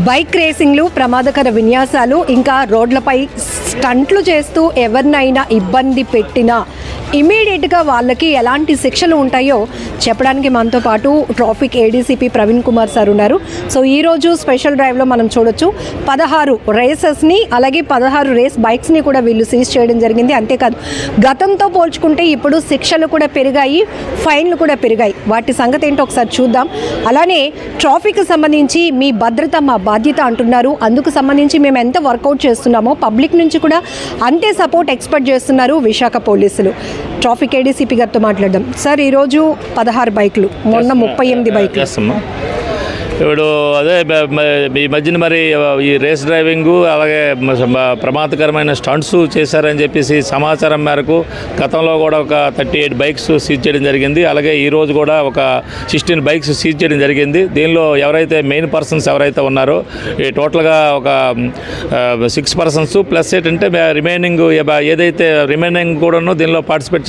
Bike రేసింగ్లు, ప్రమాదకర విన్యాసాలు, ఇంకా రోడ్లపై స్టంట్లు చేస్తూ ఎవరినైనా ఇబ్బంది పెట్టినా ఇమీడియట్గా వాళ్ళకి ఎలాంటి శిక్షలు ఉంటాయో చెప్పడానికి మనతో పాటు traffic ADCP Praveen Kumar sir ఉన్నారు. సో ఈరోజు స్పెషల్ డ్రైవ్లో మనం చూడొచ్చు 16 రేసెస్ని అలాగే 16 రేస్ బైక్స్ని కూడా వీళ్ళు సీజ్ చేయడం జరిగింది. అంతేకాదు గతంతో పోల్చుకుంటే ఇప్పుడు శిక్షలు కూడా పెరిగాయి, ఫైన్లు కూడా పెరిగాయి. వాటి సంగతి ఏంటో ఒకసారి చూద్దాం. అలానే ట్రాఫిక్కి సంబంధించి మీ భద్రత మా బాధ్యత అంటున్నారు. అందుకు సంబంధించి మేము ఎంత వర్కౌట్ చేస్తున్నామో పబ్లిక్ నుంచి కూడా అంతే సపోర్ట్ ఎక్స్పెక్ట్ చేస్తున్నారు విశాఖ పోలీసులు. ట్రాఫిక్ ఏడీసీపీ గారితో మాట్లాడదాం. సార్, ఈరోజు 16 బైకులు, మొన్న 38 బైకులు. ఇప్పుడు అదే ఈ మధ్యన మరి ఈ రేస్ డ్రైవింగు అలాగే ప్రమాదకరమైన స్టంట్స్ చేశారని చెప్పేసి సమాచారం మేరకు గతంలో కూడా ఒక 38 బైక్స్ సీజ్ చేయడం జరిగింది. అలాగే ఈరోజు కూడా ఒక 16 బైక్స్ సీజ్ చేయడం జరిగింది. దీనిలో ఎవరైతే మెయిన్ పర్సన్స్ ఎవరైతే ఉన్నారో ఈ టోటల్గా ఒక 6 పర్సన్స్ ప్లస్ ఏంటంటే రిమైనింగ్ ఏదైతే రిమైనింగ్ కూడాను దీనిలో పార్టిసిపేట్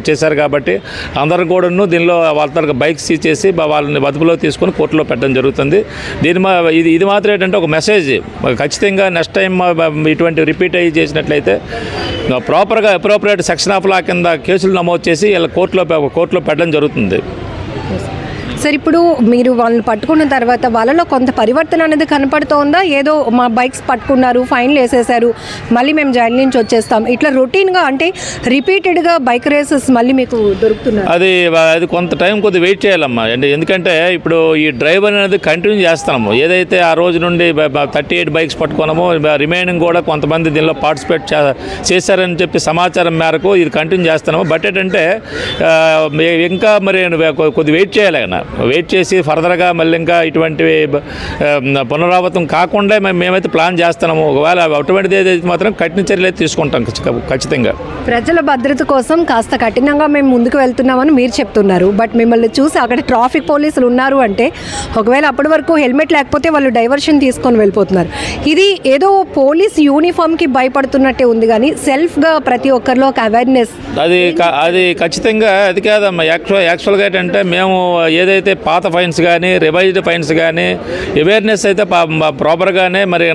చేశారు కాబట్టి అందరూ కూడాను దీనిలో వాళ్ళ తరగతి బైక్స్ సీజ్ చేసి వాళ్ళని అదుపులో తీసుకొని కోర్టులో పెట్టడం జరుగుతుంది. ఇది మాత్రం ఏంటంటే ఒక మెసేజ్, ఖచ్చితంగా నెక్స్ట్ టైం ఇటువంటి రిపీట్ అయ్యి చేసినట్లయితే ప్రాపర్గా అప్రోప్రియేట్ సెక్షన్ ఆఫ్ లా కింద కేసులు నమోదు చేసి ఇలా కోర్టులో పెట్టడం జరుగుతుంది. సార్, ఇప్పుడు మీరు వాళ్ళని పట్టుకున్న తర్వాత వాళ్ళలో కొంత పరివర్తన అనేది కనపడుతోందా? ఏదో మా బైక్స్ పట్టుకున్నారు, ఫైన్లు వేసేసారు, మళ్ళీ మేము జైలు నుంచి వచ్చేస్తాం, ఇట్లా రొటీన్గా అంటే రిపీటెడ్గా బైక్ రేసెస్ మళ్ళీ మీకు దొరుకుతున్నారు? అది కొంత టైం కొద్దిగా వెయిట్ చేయాలమ్మా. ఎందుకంటే ఇప్పుడు ఈ డ్రైవ్ అనేది కంటిన్యూ చేస్తున్నాము. ఏదైతే ఆ రోజు నుండి 38 బైక్స్ పట్టుకున్నామో రిమైనింగ్ కూడా కొంతమంది దీనిలో పార్టిసిపేట్ చేశారని చెప్పి సమాచారం మేరకు ఇది కంటిన్యూ చేస్తున్నాము. బట్ ఏంటంటే ఇంకా మరి కొద్ది వెయిట్ చేయాలి కదా, వెయిట్ చేసి ఫర్దర్గా మళ్ళీ ఇంకా ఇటువంటివి పునరావృతం కాకుండా మేమైతే ప్లాన్ చేస్తున్నాము. ఒకవేళ అటువంటిది ఏదైతే మాత్రం కఠిన చర్యలు అయితే తీసుకుంటాం ఖచ్చితంగా. ప్రజల భద్రత కోసం కాస్త కఠినంగా మేము ముందుకు వెళ్తున్నామని మీరు చెప్తున్నారు. బట్ మిమ్మల్ని చూసి అక్కడ ట్రాఫిక్ పోలీసులు ఉన్నారు అంటే ఒకవేళ అప్పటి వరకు హెల్మెట్ లేకపోతే వాళ్ళు డైవర్షన్ తీసుకొని వెళ్ళిపోతున్నారు. ఇది ఏదో పోలీస్ యూనిఫామ్కి భయపడుతున్నట్టే ఉంది, కానీ సెల్ఫ్గా ప్రతి ఒక్కరిలో ఒక అవేర్నెస్ అది ఖచ్చితంగా అది కాదమ్మా. యాక్చువల్గా ఏంటంటే మేము ఏదైతే పాత ఫైన్స్ కానీ రివైజ్డ్ ఫైన్స్ కానీ అవేర్నెస్ అయితే ప్రాపర్గానే మరి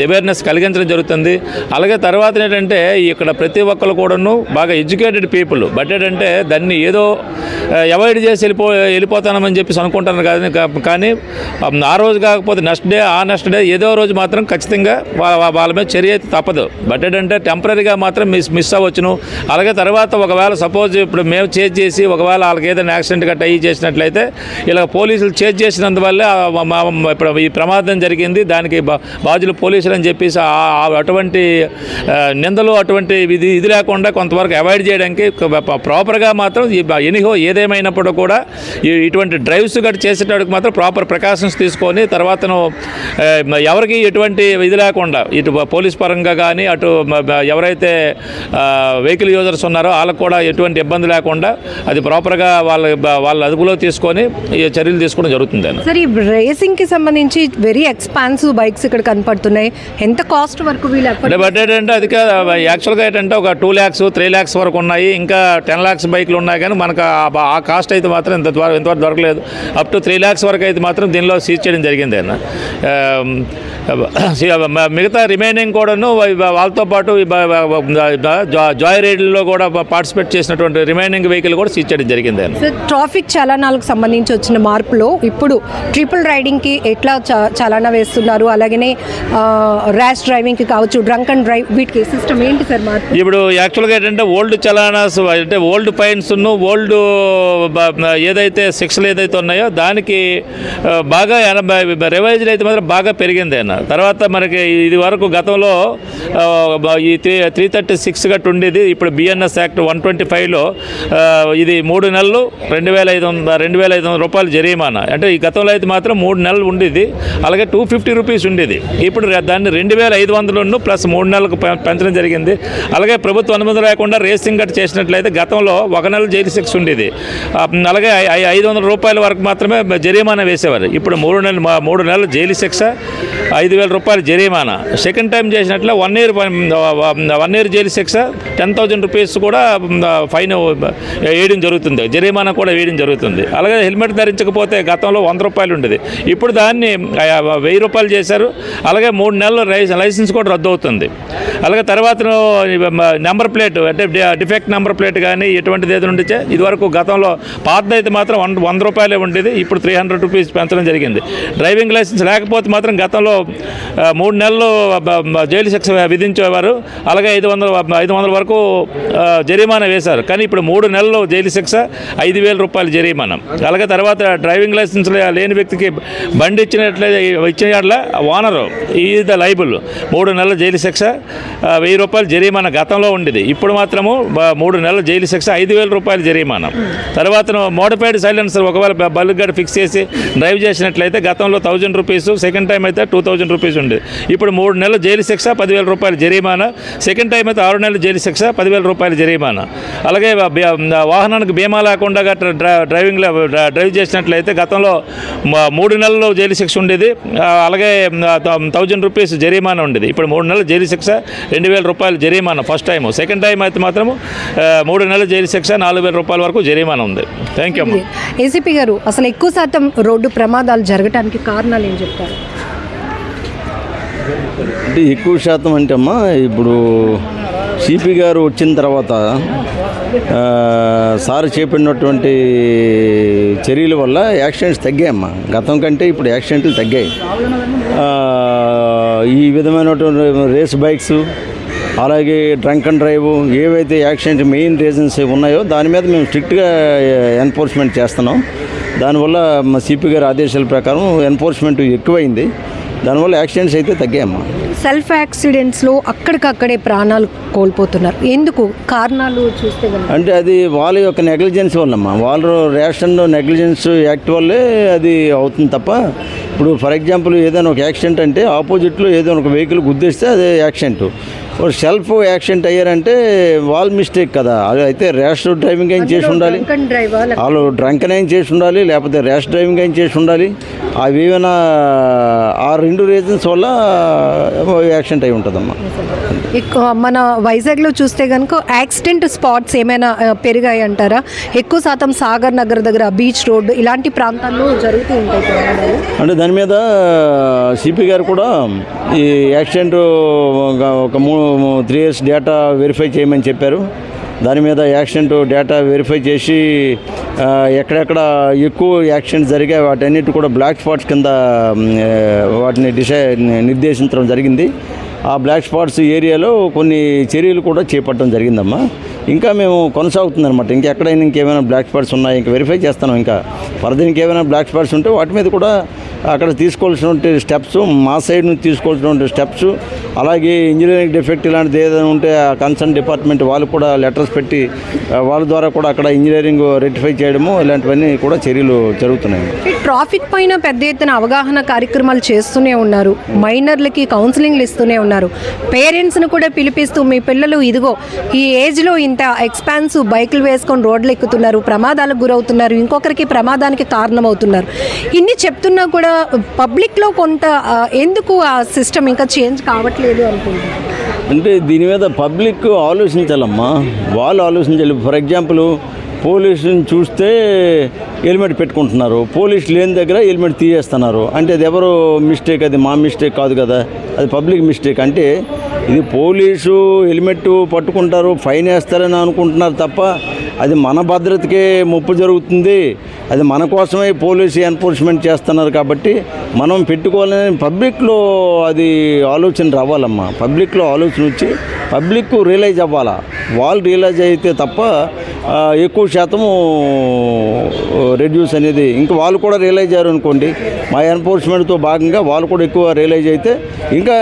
అవేర్నెస్ కలిగించడం జరుగుతుంది. అలాగే తర్వాత ఏంటంటే ఇక్కడ ప్రతి ఒక్కరు కూడాను బాగా ఎడ్యుకేటెడ్ పీపుల్. బట్ ఏంటంటే దాన్ని ఏదో అవాయిడ్ చేసి వెళ్ళిపోతానని చెప్పేసి అనుకుంటాను కానీ ఆ రోజు కాకపోతే నెక్స్ట్ డే ఏదో రోజు మాత్రం ఖచ్చితంగా వాళ్ళ మీద చర్య అయితే తప్పదు. బట్ ఏంటంటే టెంపరీగా మాత్రం మిస్ అవ్వచ్చును. అలాగే తర్వాత ఒకవేళ సపోజ్ ఇప్పుడు మేము చేజ్ చేసి ఒకవేళ వాళ్ళకి ఏదైనా యాక్సిడెంట్ గట్రా అయ్యి చేసినట్లయితే ఇలా పోలీసులు చేజ్ చేసినందువల్లే ఇప్పుడు ఈ ప్రమాదం జరిగింది, దానికి బాధ్యులు పోలీసులు అని చెప్పేసి అటువంటి నిందలు అటువంటి ఇది లేకుండా కొంతవరకు అవాయిడ్ చేయడానికి ప్రాపర్గా మాత్రం ఎనీహో ఏదేమైనప్పుడు కూడా ఇటువంటి డ్రైవ్స్ గట్రా చేసేటప్పుడు మాత్రం ప్రాపర్ ప్రికాషన్స్ తీసుకొని తర్వాతను ఎవరికి ఎటువంటి ఇది లేకుండా ఇటు పోలీస్ పరంగా కానీ అటు ఎవరైతే వెహికల్ యూజర్స్ ఉన్నారో వాళ్ళకు కూడా ఎటువంటి ఇబ్బంది లేకుండా అది ప్రాపర్గా వాళ్ళ అదుపులో తీసుకొని ఈ చర్యలు తీసుకోవడం జరుగుతుంది. సార్, ఈ రేసింగ్కి సంబంధించి వెరీ ఎక్స్పాన్సివ్ బైక్స్ ఇక్కడ కనపడుతున్నాయి. ఎంత కాస్ట్ వరకు వీళ్ళు? బట్ ఏంటంటే అది యాక్చువల్గా ఏంటంటే ఒక 2 lakhs 3 lakhs వరకు ఉన్నాయి, ఇంకా 10 lakhs బైక్లు ఉన్నాయి. కానీ మనకు ఆ కాస్ట్ అయితే మాత్రం ఇంతవరకు దొరకలేదు. అప్ టు 3 lakhs వరకు అయితే మాత్రం దీనిలో సీజ్ చేయడం జరిగింది. మిగతా రిమైనింగ్ కూడాను వాళ్ళతో పాటు జాయ్ రైడ్లో కూడా పార్టిసిపేట్ చేసినటువంటి రిమైనింగ్ వెహికల్ కూడా సీజ్ చేయడం జరిగింది. ట్రాఫిక్ చలానాలకు సంబంధించి వచ్చిన మార్పులో ఇప్పుడు ట్రిపుల్ రైడింగ్కి ఎట్లా చలానా వేస్తున్నారు, అలాగనే ర్యాష్ డ్రైవింగ్కి కావచ్చు, డ్రంక్ అండ్ డ్రైవ్, వీటికి సిస్టమ్ ఏంటి సార్ మార్పు? ఇప్పుడు యాక్చువల్గా ఏంటంటే ఓల్డ్ చలానాస్ అంటే ఓల్డ్ ఫైన్స్ ఓల్డ్ ఏదైతే శిక్షలు ఏదైతే ఉన్నాయో దానికి బాగా రివైజ్డ్ అయితే మాత్రం బాగా పెరిగింది. తర్వాత మనకి ఇది వరకు గతంలో ఈ 336 గట్టు ఉండేది. ఇప్పుడు బిఎన్ఎస్ యాక్ట్ 125లో ఇది 3 నెలలు 2,500 రూపాయలు జరిమానా. అంటే ఈ గతంలో అయితే మాత్రం 3 నెలలు ఉండేది. అలాగే 250 రూపీస్ ఉండేది. ఇప్పుడు దాన్ని 2,500 ప్లస్ 3 నెలలకు పెంచడం జరిగింది. అలాగే ప్రభుత్వ అనుమతి లేకుండా రేసింగ్ గట్టు చేసినట్లయితే గతంలో 1 నెల జైలు శిక్ష ఉండేది. అలాగే 500 రూపాయల వరకు మాత్రమే జరిమానా వేసేవారు. ఇప్పుడు 3 నెలలు జైలు శిక్ష, 5,000 రూపాయలు జరిమానా. సెకండ్ టైం చేసినట్లే 1 ఇయర్ జైలు శిక్ష, 10,000 రూపీస్ కూడా ఫైన్ వేయడం జరుగుతుంది, జరిమానా కూడా వేయడం జరుగుతుంది. అలాగే హెల్మెట్ ధరించకపోతే గతంలో 100 రూపాయలు ఉండేది, ఇప్పుడు దాన్ని 1000 రూపాయలు చేశారు. అలాగే 3 నెలలు లైసెన్స్ కూడా రద్దు అవుతుంది. అలాగే తర్వాత నెంబర్ ప్లేట్ అంటే డిఫెక్ట్ నెంబర్ ప్లేట్ కానీ ఎటువంటిది ఏదో ఉండితే ఇదివరకు గతంలో పాతది అయితే మాత్రం 100 రూపాయలే ఉండేది, ఇప్పుడు 300 రూపీస్ పెంచడం జరిగింది. డ్రైవింగ్ లైసెన్స్ లేకపోతే మాత్రం గతంలో 3 నెలలు జైలు శిక్ష విధించేవారు. అలాగే 500 వరకు జరిమానా వేశారు. కానీ ఇప్పుడు 3 నెలలు జైలు శిక్ష, 5,000 రూపాయలు జరిమానా. అలాగే తర్వాత డ్రైవింగ్ లైసెన్స్ లేని వ్యక్తికి బండి ఇచ్చిన ఓనరు ఈజ్ ద లైబుల్, 3 నెలల జైలు శిక్ష, 1,000 రూపాయలు జరిమానా గతంలో ఉండేది. ఇప్పుడు మాత్రము 3 నెలల జైలు శిక్ష, 5,000 రూపాయలు జరిమానా. తర్వాత మోడిఫైడ్ సైలెన్సర్ ఒకవేళ బల్బ్ గడ్ ఫిక్స్ చేసి డ్రైవ్ చేసినట్లయితే గతంలో 1,000 రూపీస్, సెకండ్ టైం అయితే 2,000 రూపీస్ ఉండేది. ఇప్పుడు 3 నెలల జైలు శిక్ష, 10,000 రూపాయలు జరిమానా. సెకండ్ టైం అయితే 6 నెలల జైలు శిక్ష, 10,000 రూపాయలు జరిమానా. అలాగే వాహనానికి బీమా లేకుండా డ్రైవ్ చేసినట్లయితే గతంలో 3 నెలలు జైలు శిక్ష ఉండేది. అలాగే 1,000 రూపీస్ జరిమానా ఉండేది. ఇప్పుడు 3 నెలల జైలు శిక్ష, 2,000 రూపాయలు జరిమానా ఫస్ట్ టైం. సెకండ్ టైం అయితే మాత్రము 3 నెలల జైలు శిక్ష, 4,000 రూపాయల వరకు జరిమానా ఉంది. థ్యాంక్ యూ అమ్మా. ఏసీపీ గారు, అసలు ఎక్కువ శాతం రోడ్డు ప్రమాదాలు జరగడానికి కారణాలు ఏం చెప్తారు? అంటే ఎక్కువ శాతం అంటే అమ్మా, ఇప్పుడు సిపి గారు వచ్చిన తర్వాత సార్ చేపట్టినటువంటి చర్యల వల్ల యాక్సిడెంట్స్ తగ్గాయమ్మా. గతం కంటే ఇప్పుడు యాక్సిడెంట్లు తగ్గాయి. ఈ విధమైనటువంటి రేస్ బైక్స్, అలాగే డ్రంక్ అండ్ డ్రైవ్, ఏవైతే యాక్సిడెంట్ మెయిన్ రీజన్స్ ఉన్నాయో దాని మీద మేము స్ట్రిక్ట్గా ఎన్ఫోర్స్మెంట్ చేస్తున్నాం. దానివల్ల మా సిపి గారి ఆదేశాల ప్రకారం ఎన్ఫోర్స్మెంట్ ఎక్కువైంది. దానివల్ల యాక్సిడెంట్స్ అయితే తగ్గాయమ్మా. సెల్ఫ్ యాక్సిడెంట్స్లో అక్కడికక్కడే ప్రాణాలు కోల్పోతున్నారు, ఎందుకు కారణాలు చూస్తే అంటే అది వాళ్ళ యొక్క నెగ్లిజెన్స్ వల్లమ్మా, వాళ్ళ రేషన్ నెగ్లిజెన్స్ యాక్ట్ వల్లే అది అవుతుంది తప్ప, ఇప్పుడు ఫర్ ఎగ్జాంపుల్ ఏదైనా ఒక యాక్సిడెంట్ అంటే ఆపోజిట్లో ఏదైనా ఒక వెహికల్ గుద్దేస్తే అదే యాక్సిడెంట్. సెల్ఫ్ యాక్సిడెంట్ అయ్యారంటే వాళ్ళ మిస్టేక్ కదా. అది అయితే ర్యాష్ డ్రైవింగ్ అయిన చేసి ఉండాలి, వాళ్ళు డ్రంక్ అయిన చేసి ఉండాలి, లేకపోతే ర్యాష్ డ్రైవింగ్ అయిన చేసి ఉండాలి. అవి ఏమైనా ఆ 2 రీజన్స్ వల్ల యాక్సిడెంట్ అయి ఉంటుందమ్మా. మన వైజాగ్లో చూస్తే కనుక యాక్సిడెంట్ స్పాట్స్ ఏమైనా పెరిగాయి అంటారా? ఎక్కువ శాతం సాగర్ నగర్ దగ్గర, బీచ్ రోడ్ ఇలాంటి ప్రాంతాల్లో జరుగుతూ ఉంటాయి అంటే దాని మీద సిపి గారు కూడా ఈ యాక్సిడెంట్ ఒక 3 years డేటా వెరిఫై చేయమని చెప్పారు. దాని మీద యాక్సిడెంట్ డేటా వెరిఫై చేసి ఎక్కడెక్కడ ఎక్కువ యాక్సిడెంట్ జరిగాయి వాటన్నిటి కూడా బ్లాక్ స్పాట్స్ కింద వాటిని నిర్దేశించడం జరిగింది. ఆ బ్లాక్ స్పాట్స్ ఏరియాలో కొన్ని చర్యలు కూడా చేపట్టడం జరిగిందమ్మా. ఇంకా మేము కొనసాగుతుందన్నమాట. ఇంకేమైనా బ్లాక్ స్పాట్స్ ఉన్నాయి, ఇంకా వెరిఫై చేస్తున్నాం. ఇంకా ఫర్దర్ ఇంకేమైనా బ్లాక్ స్పాట్స్ ఉంటే వాటి మీద కూడా అక్కడ తీసుకోవాల్సినటువంటి స్టెప్స్, మా సైడ్ నుంచి తీసుకోవాల్సినటువంటి స్టెప్స్, అలాగే ఇంజనీరింగ్ డిఫెక్ట్ ఇలాంటిది ఏదైనా ఉంటే ఆ కన్సర్న్ డిపార్ట్మెంట్ వాళ్ళు కూడా లెటర్స్ పెట్టి వాళ్ళ ద్వారా కూడా అక్కడ ఇంజనీరింగ్ రెక్టిఫై చేయడము, ఇలాంటివన్నీ కూడా చర్యలు జరుగుతున్నాయి. ట్రాఫిక్ పైన పెద్ద ఎత్తున అవగాహన కార్యక్రమాలు చేస్తూనే ఉన్నారు, మైనర్లకి కౌన్సిలింగ్లు ఇస్తూనే ఉన్నారు, పేరెంట్స్ను కూడా పిలిపిస్తూ మీ పిల్లలు ఇదిగో ఈ ఏజ్లో ఇంత ఎక్స్పాన్సివ్ బైకులు వేసుకొని రోడ్లు ఎక్కుతున్నారు, ప్రమాదాలకు గురవుతున్నారు, ఇంకొకరికి ప్రమాదానికి కారణమవుతున్నారు, ఇన్ని చెప్తున్నా కూడా పబ్లిక్లో కొంత ఎందుకు ఆ సిస్టమ్ ఇంకా చేంజ్ కావట్లేదు అనుకుంటున్నారు? అంటే దీని మీద పబ్లిక్ ఆలోచించాలమ్మా, వాళ్ళు ఆలోచించాలి. ఫర్ ఎగ్జాంపుల్ పోలీసుని చూస్తే హెల్మెట్ పెట్టుకుంటున్నారు, పోలీసు లేని దగ్గర హెల్మెట్ తీయేస్తున్నారు. అంటే అది ఎవరు మిస్టేక్? అది మా మిస్టేక్ కాదు కదా, అది పబ్లిక్ మిస్టేక్. అంటే ఇది పోలీసు హెల్మెట్ పట్టుకుంటారు, ఫైన్ వేస్తారని అనుకుంటున్నారు తప్ప అది మన భద్రతకే ముప్పు జరుగుతుంది, అది మన కోసమే పోలీసు ఎన్ఫోర్స్మెంట్ చేస్తున్నారు. కాబట్టి మనం పెట్టుకోవాలని పబ్లిక్లో అది ఆలోచన రావాలమ్మా. పబ్లిక్లో ఆలోచన వచ్చి పబ్లిక్ రియలైజ్ అవ్వాలా. వాళ్ళు రియలైజ్ అయితే తప్ప ఎక్కువ శాతము రెడ్యూస్ అనేది, ఇంకా వాళ్ళు కూడా రియలైజ్ అయ్యారు అనుకోండి, మా ఎన్ఫోర్స్మెంట్తో భాగంగా వాళ్ళు కూడా ఎక్కువ రియలైజ్ అయితే ఇంకా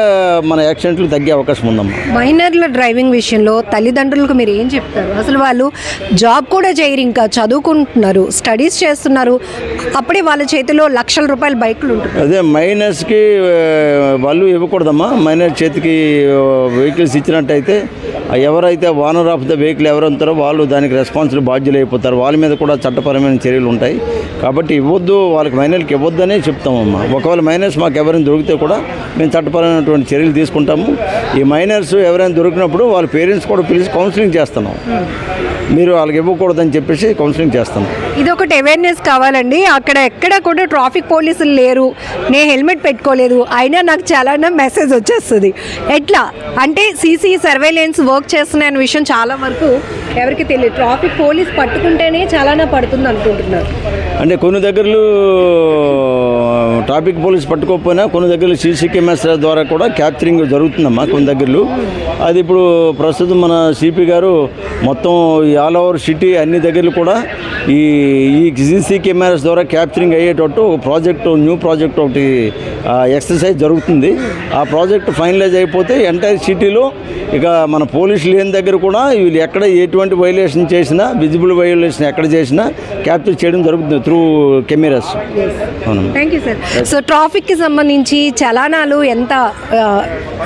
మన యాక్సిడెంట్లు తగ్గే అవకాశం ఉందమ్మా. మైనర్ల డ్రైవింగ్ విషయంలో తల్లిదండ్రులకు మీరు ఏం చెప్తారు? అసలు వాళ్ళు జాబ్ కూడా చేయరు, ఇంకా చదువుకుంటున్నారు, స్టడీస్ చేస్తున్నారు, అప్పుడే వాళ్ళ చేతిలో లక్షల రూపాయల బైకులు ఉంటుంది. అదే మైనర్స్కి వాళ్ళు ఇవ్వకూడదమ్మా. మైనర్ చేతికి వెహికల్స్ ఇచ్చినట్టయితే ఎవరైతే ఓనర్ ఆఫ్ ద వెహికల్ ఎవరు ఉంటారో వాళ్ళు దానికి రెస్పాన్సిబుల్ బాధ్యులు అయిపోతారు. వాళ్ళ మీద కూడా చట్టపరమైన చర్యలు ఉంటాయి. కాబట్టి ఇవ్వద్దు, వాళ్ళకి మైనర్కి ఇవ్వద్దనే చెప్తామమ్మా. ఒకవేళ మైనర్స్ మాకు ఎవరైనా దొరికితే కూడా మేము చట్టపరమైనటువంటి చర్యలు తీసుకుంటాము. ఈ మైనర్స్ ఎవరైనా దొరికినప్పుడు వాళ్ళ పేరెంట్స్ కూడా పిలిచి కౌన్సిలింగ్ చేస్తున్నాం. మీరు వాళ్ళకి ఇవ్వకూడదని చెప్పేసి కౌన్సిలింగ్ చేస్తాం. ఇది ఒకటి అవేర్నెస్ కావాలండి. అక్కడ ఎక్కడ కూడా ట్రాఫిక్ పోలీసులు లేరు, నేను హెల్మెట్ పెట్టుకోలేదు అయినా నాకు చాలా మెసేజ్ వచ్చేస్తుంది. ఎట్లా అంటే సీసీ సర్వేలెన్స్ వర్క్ చేస్తున్నాయన్న విషయం చాలా వరకు ఎవరికి తెలియదు. ట్రాఫిక్ పోలీస్ పట్టుకుంటేనే చాలానే పడుతుంది అనుకుంటున్నారు. అంటే కొన్ని దగ్గరలు ట్రాఫిక్ పోలీస్ పట్టుకోకపోయినా కొన్ని దగ్గరలు సీసీ కెమెరాస్ ద్వారా కూడా క్యాప్చరింగ్ జరుగుతుందమ్మా కొన్ని దగ్గరలు. అది ఇప్పుడు ప్రస్తుతం మన సిపి గారు మొత్తం ఆల్ ఓవర్ సిటీ అన్ని దగ్గరలు కూడా ఈ సీసీ కెమెరాస్ ద్వారా క్యాప్చరింగ్ అయ్యేటట్టు ఒక న్యూ ప్రాజెక్ట్ ఒకటి ఎక్సర్సైజ్ జరుగుతుంది. ఆ ప్రాజెక్ట్ ఫైనలైజ్ అయిపోతే ఎంటైర్ సిటీలో ఇక మన పోలీసులు లేని దగ్గర కూడా వీళ్ళు ఎక్కడ ఎటువంటి వైలేషన్ చేసినా, విజిబుల్ వైలేషన్ ఎక్కడ చేసినా క్యాప్చర్ చేయడం జరుగుతుంది త్రూ కెమెరాస్. అవును. Thank you sir. సో ట్రాఫిక్కి సంబంధించి చలానాలు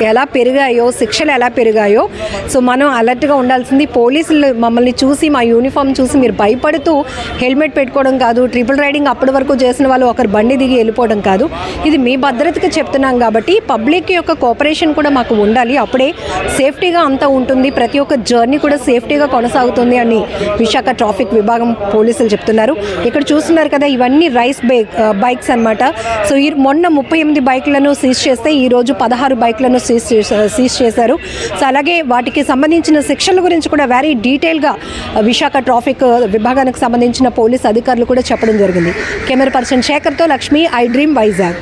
ఎలా పెరిగాయో, శిక్షలు ఎలా పెరిగాయో, సో మనం అలర్ట్గా ఉండాల్సింది. పోలీసులు మమ్మల్ని చూసి, మా యూనిఫామ్ చూసి మీరు భయపడుతూ హెల్మెట్ పెట్టుకోవడం కాదు, ట్రిపుల్ రైడింగ్ అప్పటి వరకు చేసిన వాళ్ళు ఒకరు బండి దిగి వెళ్ళిపోవడం కాదు. ఇది మీ భద్రతకి చెప్తున్నాం కాబట్టి పబ్లిక్ యొక్క కోఆపరేషన్ కూడా మాకు ఉండాలి. అప్పుడే సేఫ్టీగా అంతా ఉంటుంది, ప్రతి ఒక్క జర్నీ కూడా సేఫ్టీగా కొనసాగుతుంది అని విశాఖ ట్రాఫిక్ విభాగం పోలీసులు చెప్తున్నారు. ఇక్కడ చూస్తున్నారు కదా, ఇవన్నీ రైస్ బైక్స్ అన్నమాట. సో మొన్న 38 బైక్లను సీజ్ చేస్తే ఈరోజు 16 బైక్లను సీజ్ చేశారు. సో అలాగే వాటికి సంబంధించిన శిక్షల గురించి కూడా వెరీ డీటెయిల్గా విశాఖ ట్రాఫిక్ విభాగానికి సంబంధించిన పోలీస్ అధికారులు కూడా చెప్పడం జరిగింది. కెమెరా పర్సన్ శేఖర్తో లక్ష్మి, ఐ డ్రీమ్ వైజాగ్.